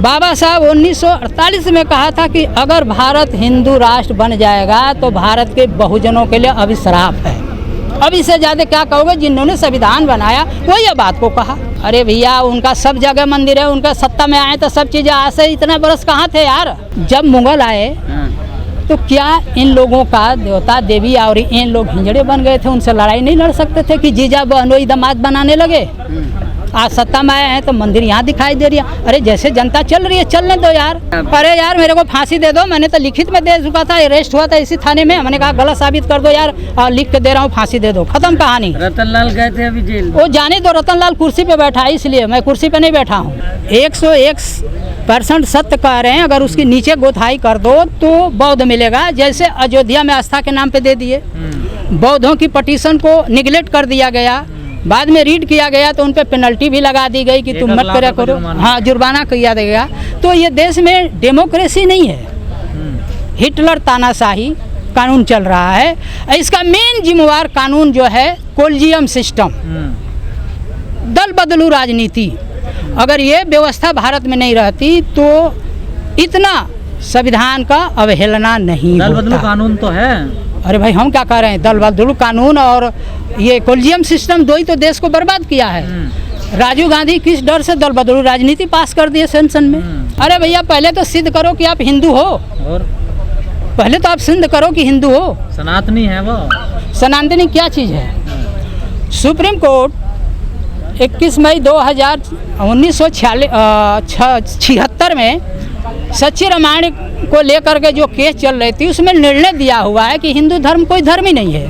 बाबा साहब 1948 में कहा था कि अगर भारत हिंदू राष्ट्र बन जाएगा तो भारत के बहुजनों के लिए अभिश्राप है। अब इससे ज़्यादा क्या कहोगे? जिन्होंने संविधान बनाया वो ये बात को कहा। अरे भैया, उनका सब जगह मंदिर है, उनका सत्ता में आए तो सब चीज़ें आज से इतना बरस कहाँ थे यार? जब मुगल आए तो क्या इन लोगों का देवता देवी और इन लोग हिंजड़े बन गए थे? उनसे लड़ाई नहीं लड़ सकते थे कि जीजा बहनोई दामाद बनाने लगे? आज सत्ता में आए हैं तो मंदिर यहाँ दिखाई दे रही है। अरे जैसे जनता चल रही है चलने दो यार। अरे यार मेरे को फांसी दे दो, मैंने तो लिखित में दे चुका था, अरेस्ट हुआ था इसी थाने में। मैंने कहा गलत साबित कर दो यार, और लिख के दे रहा हूँ, फांसी दे दो, खत्म कहानी। रतनलाल गए थे अभी जेल। वो जाने दो, रतनलाल कुर्सी पे बैठा है, इसलिए मैं कुर्सी पे नहीं बैठा हूँ। 101% सत्य कह रहे हैं। अगर उसकी नीचे गोथाई कर दो तो बौद्ध मिलेगा। जैसे अयोध्या में आस्था के नाम पे दे दिए, बौद्धों की पटिशन को निगलेक्ट कर दिया गया, बाद में रीड किया गया तो उन पे पेनल्टी भी लगा दी गई कि तुम मत करा करो। हाँ, जुर्माना किया गया। तो ये देश में डेमोक्रेसी नहीं है, हिटलर तानाशाही कानून चल रहा है। इसका मेन जिम्मेवार कानून जो है कोलिजियम सिस्टम, दल बदलू राजनीति। अगर ये व्यवस्था भारत में नहीं रहती तो इतना संविधान का अवहेलना नहीं होता। दल बदलू कानून तो है। अरे भाई, हम क्या कह रहे हैं? दल बदलू कानून और ये कोलिजियम सिस्टम दो ही तो देश को बर्बाद किया है। राजीव गांधी किस डर से दल बदलू राजनीति पास कर दिए संसद में? अरे भैया, पहले तो सिद्ध करो कि आप हिंदू हो, और पहले तो आप सिद्ध करो कि हिंदू हो। सनातनी है वो। सनातनी क्या चीज़ है? सुप्रीम कोर्ट 21 मई 1976 में सच्ची रामायण को लेकर के जो केस चल रही थी उसमें निर्णय दिया हुआ है कि हिंदू धर्म कोई धर्म ही नहीं है।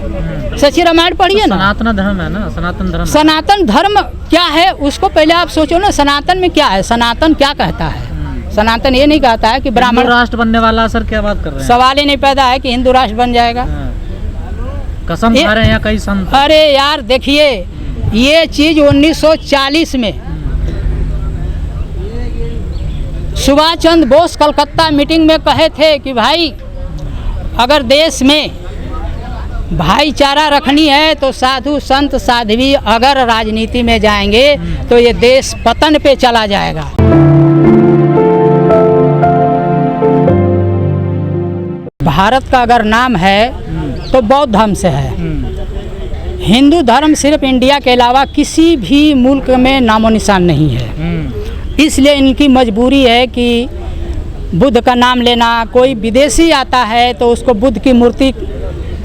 सच्ची रामायण पढ़िए ना। सनातन धर्म है ना, सनातन धर्म। सनातन धर्म क्या है उसको पहले आप सोचो ना। सनातन में क्या है? सनातन क्या कहता है? सनातन ये नहीं कहता है कि ब्राह्मण राष्ट्र बनने वाला। सर क्या बात कर रहे हैं? सवाल ही नहीं पैदा है कि हिंदू राष्ट्र बन जाएगा। कसम खा रहे हैं कई संत। अरे यार देखिए, ये चीज 1940 में सुभाष चंद्र बोस कलकत्ता मीटिंग में कहे थे कि भाई अगर देश में भाईचारा रखनी है तो साधु संत साध्वी अगर राजनीति में जाएंगे तो ये देश पतन पे चला जाएगा। भारत का अगर नाम है तो बौद्ध धर्म से है। हिंदू धर्म सिर्फ इंडिया के अलावा किसी भी मुल्क में नामो निशान नहीं है। इसलिए इनकी मजबूरी है कि बुद्ध का नाम लेना। कोई विदेशी आता है तो उसको बुद्ध की मूर्ति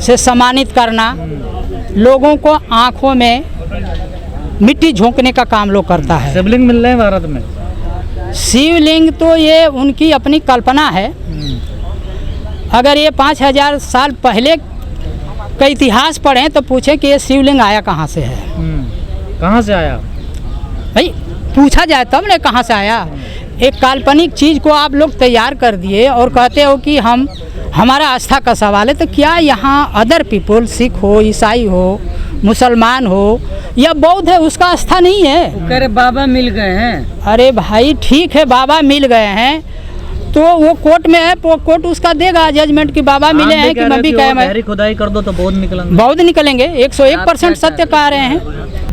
से सम्मानित करना, लोगों को आंखों में मिट्टी झोंकने का काम लोग करता है। शिवलिंग मिल रहे हैं भारत में। शिवलिंग तो ये उनकी अपनी कल्पना है। अगर ये 5000 साल पहले का इतिहास पढ़ें तो पूछें कि ये शिवलिंग आया कहाँ से है। कहाँ से आया भाई? पूछा जाए तब ना कहाँ से आया। एक काल्पनिक चीज़ को आप लोग तैयार कर दिए और कहते हो कि हमारा आस्था का सवाल है। तो क्या यहाँ अदर पीपल, सिख हो, ईसाई हो, मुसलमान हो या बौद्ध है, उसका आस्था नहीं है? अरे बाबा मिल गए हैं। अरे भाई ठीक है, बाबा मिल गए हैं तो वो कोर्ट में है, कोर्ट उसका देगा जजमेंट कि बाबा मिले हैं कि मैं भी कह मैं खुदाई कर दो तो बौद्ध निकलेंगे। बौद्ध निकलेंगे। 101% सत्य कह रहे हैं।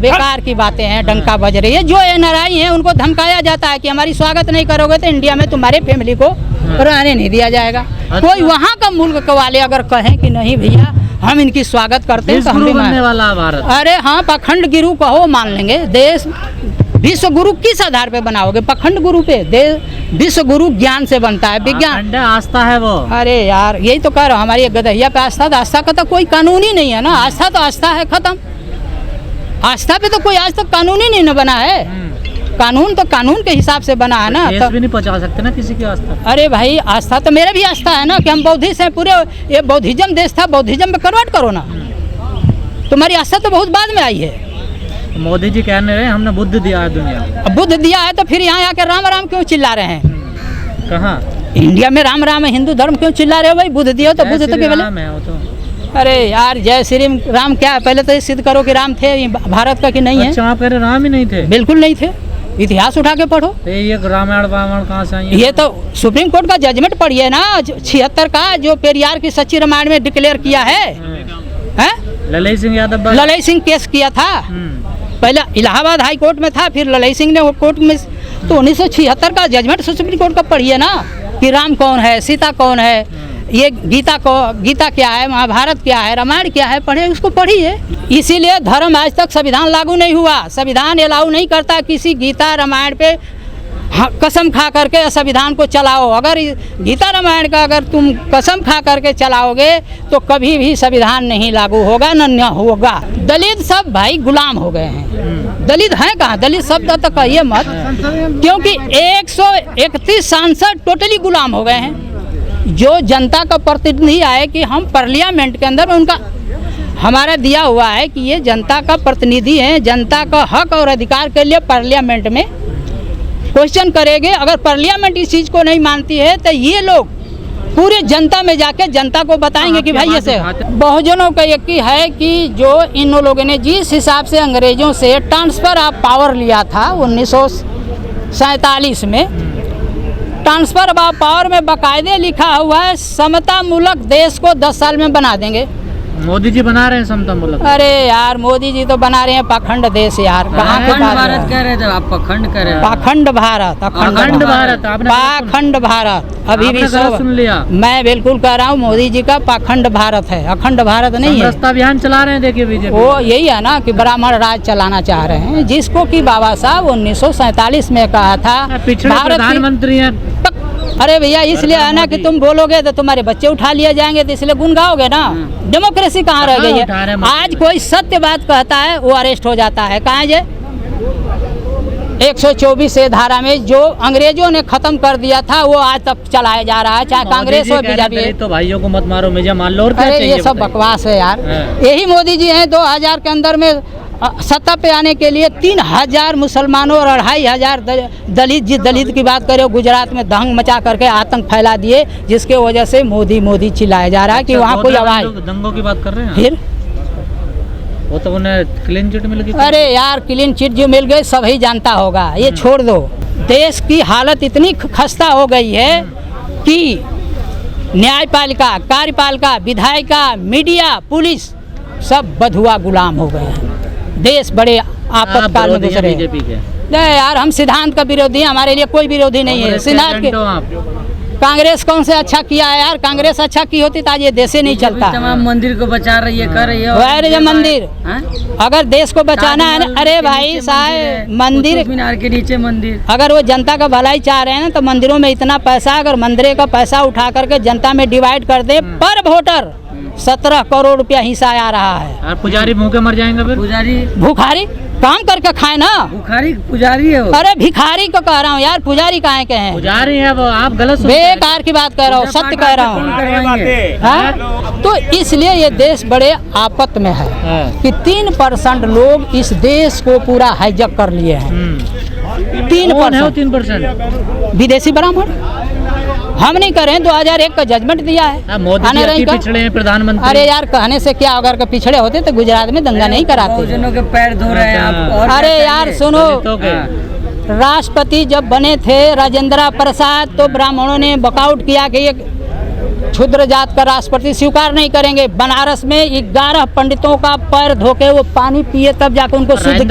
बेकार की बातें हैं, डंका बज रही है। जो NRI हैं उनको धमकाया जाता है कि हमारी स्वागत नहीं करोगे तो इंडिया में तुम्हारे फैमिली को रहने नहीं दिया जाएगा। कोई वहाँ का मुल्क वाले अगर कहें कि नहीं भैया हम इनकी स्वागत करते हैं तो हम भी बनने वाला भारत। अरे हाँ, पाखंड गुरु कहो मान लेंगे। देश विश्व गुरु किस आधार पे बनाओगे? पाखंड गुरु पे। विश्व गुरु ज्ञान से बनता है, विज्ञान आस्था है वो। अरे यार यही तो कह रहा हूँ, हमारी एक गदहिया पे आस्था। तो आस्था का तो कोई कानून ही नहीं है ना। आस्था तो आस्था है, खत्म। आस्था पे तो कोई आज तक कानून ही नहीं बना है। कानून तो कानून के हिसाब से बना है ना। तो भी नहीं पहुंचा सकते ना किसी की आस्था। अरे भाई, आस्था तो मेरा भी आस्था है ना कि हम बौद्धिस्ट हैं। पूरे ये बौद्धिज्म देश था, बौद्धिज्म में कन्वर्ट करो ना। तुम्हारी आस्था तो बहुत बाद में आई है। मोदी जी कहने रहे हमने बुद्ध दिया है दुनिया। अब बुद्ध दिया है तो फिर यहाँ आकर राम राम क्यों चिल्ला रहे हैं? कहाँ? इंडिया में राम राम है, हिंदू धर्म क्यों चिल्ला रहे हो भाई? बुद्ध दिया तो बुद्ध तो केवल है। अरे यार, जय श्री राम क्या है? पहले तो ये सिद्ध करो कि राम थे भारत का कि नहीं है। अच्छा, आप कह रहे राम ही नहीं थे? बिल्कुल नहीं थे। इतिहास उठा के पढ़ो। ये रामायण वामायण कहाँ से आई? ये तो सुप्रीम कोर्ट का जजमेंट पढ़िए ना, 76 का, जो पेरियार की सच्ची रामायण में डिक्लेयर किया है। ललई सिंह यादव, ललई सिंह केस किया था। पहले इलाहाबाद हाई कोर्ट में था, फिर ललई सिंह ने वो कोर्ट में तो 1976 का जजमेंट सुप्रीम कोर्ट का पढ़िए ना, कि राम कौन है, सीता कौन है, ये गीता क्या है, महाभारत क्या है, रामायण क्या है, पढ़े, उसको पढ़िए। इसीलिए धर्म आज तक संविधान लागू नहीं हुआ। संविधान अलाउ नहीं करता किसी गीता रामायण पे कसम खा करके संविधान को चलाओ। अगर गीता रामायण का अगर तुम कसम खा करके चलाओगे तो कभी भी संविधान नहीं लागू होगा, न होगा। दलित सब भाई गुलाम हो गए हैं। दलित हैं कहाँ? दलित शब्द तो कहिए मत, क्योंकि 131 सांसद टोटली गुलाम हो गए हैं। जो जनता का प्रतिनिधि आए कि हम पार्लियामेंट के अंदर उनका हमारा दिया हुआ है कि ये जनता का प्रतिनिधि है, जनता का हक और अधिकार के लिए पार्लियामेंट में क्वेश्चन करेंगे। अगर पार्लियामेंट इस चीज़ को नहीं मानती है तो ये लोग पूरे जनता में जाके जनता को बताएंगे कि भाई ऐसे। बहुजनों का यकीन है कि जो इन लोगों ने जिस हिसाब से अंग्रेजों से ट्रांसफ़र ऑफ पावर लिया था 1947 में, ट्रांसफ़र ऑफ पावर में बाकायदे लिखा हुआ है समता मूलक देश को 10 साल में बना देंगे। मोदी जी बना रहे हैं समता मूलक। अरे यार मोदी जी तो बना रहे हैं पाखंड देश यार। कहाँ पे भारत कह रहे थे आप, पाखंड कह रहे हैं। पाखंड भारत, अखंड भारत, आपने पाखंड भारत अभी भी सुन लिया। मैं बिल्कुल कह रहा हूँ मोदी जी का पाखंड भारत है, अखंड भारत नहीं है। रास्ता अभियान चला रहे हैं, देखिए बीजेपी। वो यही है ना कि ब्राह्मण राज चलाना चाह रहे हैं, जिसको कि बाबा साहब 1947 में कहा था पिछड़े प्रधानमंत्री हैं। अरे भैया इसलिए है ना कि तुम बोलोगे तो तुम्हारे बच्चे उठा लिए जाएंगे, तो इसलिए गुन गाओगे ना। डेमोक्रेसी कहाँ रह गई है? आज कोई सत्य बात कहता है वो अरेस्ट हो जाता है। कहाँ है 124 से धारा में जो अंग्रेजों ने खत्म कर दिया था वो आज तक चलाया जा रहा है, चाहे कांग्रेस हो बीजेपी। तो भाइयों को मत मारो मुझे मान लो। अरे ये सब बकवास है यार। यही मोदी जी हैं 2000 के अंदर में सत्ता पे आने के लिए 3000 मुसलमानों और 2500 दलित, जिस दलित की बात करें गुजरात में दंग मचा करके आतंक फैला दिए, जिसके वजह से मोदी मोदी चिल्लाया जा रहा है कि वहाँ कोई आवाज। दंगों की बात कर रहे हैं फिर वो तो उन्हें क्लीन चिट मिल गई। अरे यार क्लीन चिट जो मिल गई सब ही जानता होगा, ये छोड़ दो। देश की हालत इतनी खस्ता हो गई है कि न्यायपालिका, कार्यपालिका, विधायिका, मीडिया, पुलिस सब बधुआ गुलाम हो गए हैं। देश बड़े आपातकाल में गुजरे। नहीं यार हम सिद्धांत का विरोधी हैं, हमारे लिए कोई विरोधी नहीं है सिद्धांत के। कांग्रेस कौन से अच्छा किया है यार? कांग्रेस अच्छा की होती तो आज ये देश ही नहीं चलता। तमाम मंदिर को बचा रही है, कर रही है। वह मंदिर अगर देश को बचाना है ना, अरे भाई साहब मंदिर मीनार के नीचे मंदिर, अगर वो जनता का भलाई चाह रहे हैं ना तो मंदिरों में इतना पैसा, अगर मंदिर का पैसा उठा करके जनता में डिवाइड कर दे, पर वोटर 17 करोड़ रुपया हिस्सा आ रहा है। पुजारी भूखे मर जाएंगे फिर। पुजारी भूखारी काम करके खाए ना। भूखारी पुजारी है वो। अरे भिखारी को कह रहा हूँ यार, पुजारी काहे के हैं? पुजारी है वो, आप गलत बेकार की बात कह रहा हूँ, सत्य कह रहा हूँ। तो इसलिए ये देश बड़े आफत में है कि 3% लोग इस देश को पूरा हाईजैक कर लिए हैं। 3% विदेशी ब्राह्मण। हम नहीं करें, 2001 का जजमेंट दिया है। मोदी पिछड़े हैं प्रधानमंत्री। अरे यार कहने से क्या, अगर पिछड़े होते तो गुजरात में दंगा नहीं कराते। जनों के पैर धो रहे हैं आप। अरे यार सुनो, राष्ट्रपति जब बने थे राजेंद्र प्रसाद तो ब्राह्मणों ने वॉकआउट किया कि ये क्षुद्र जात का राष्ट्रपति स्वीकार नहीं करेंगे। बनारस में 11 पंडितों का पैर धोके वो पानी पिए तब जाकर उनको शुद्ध किए।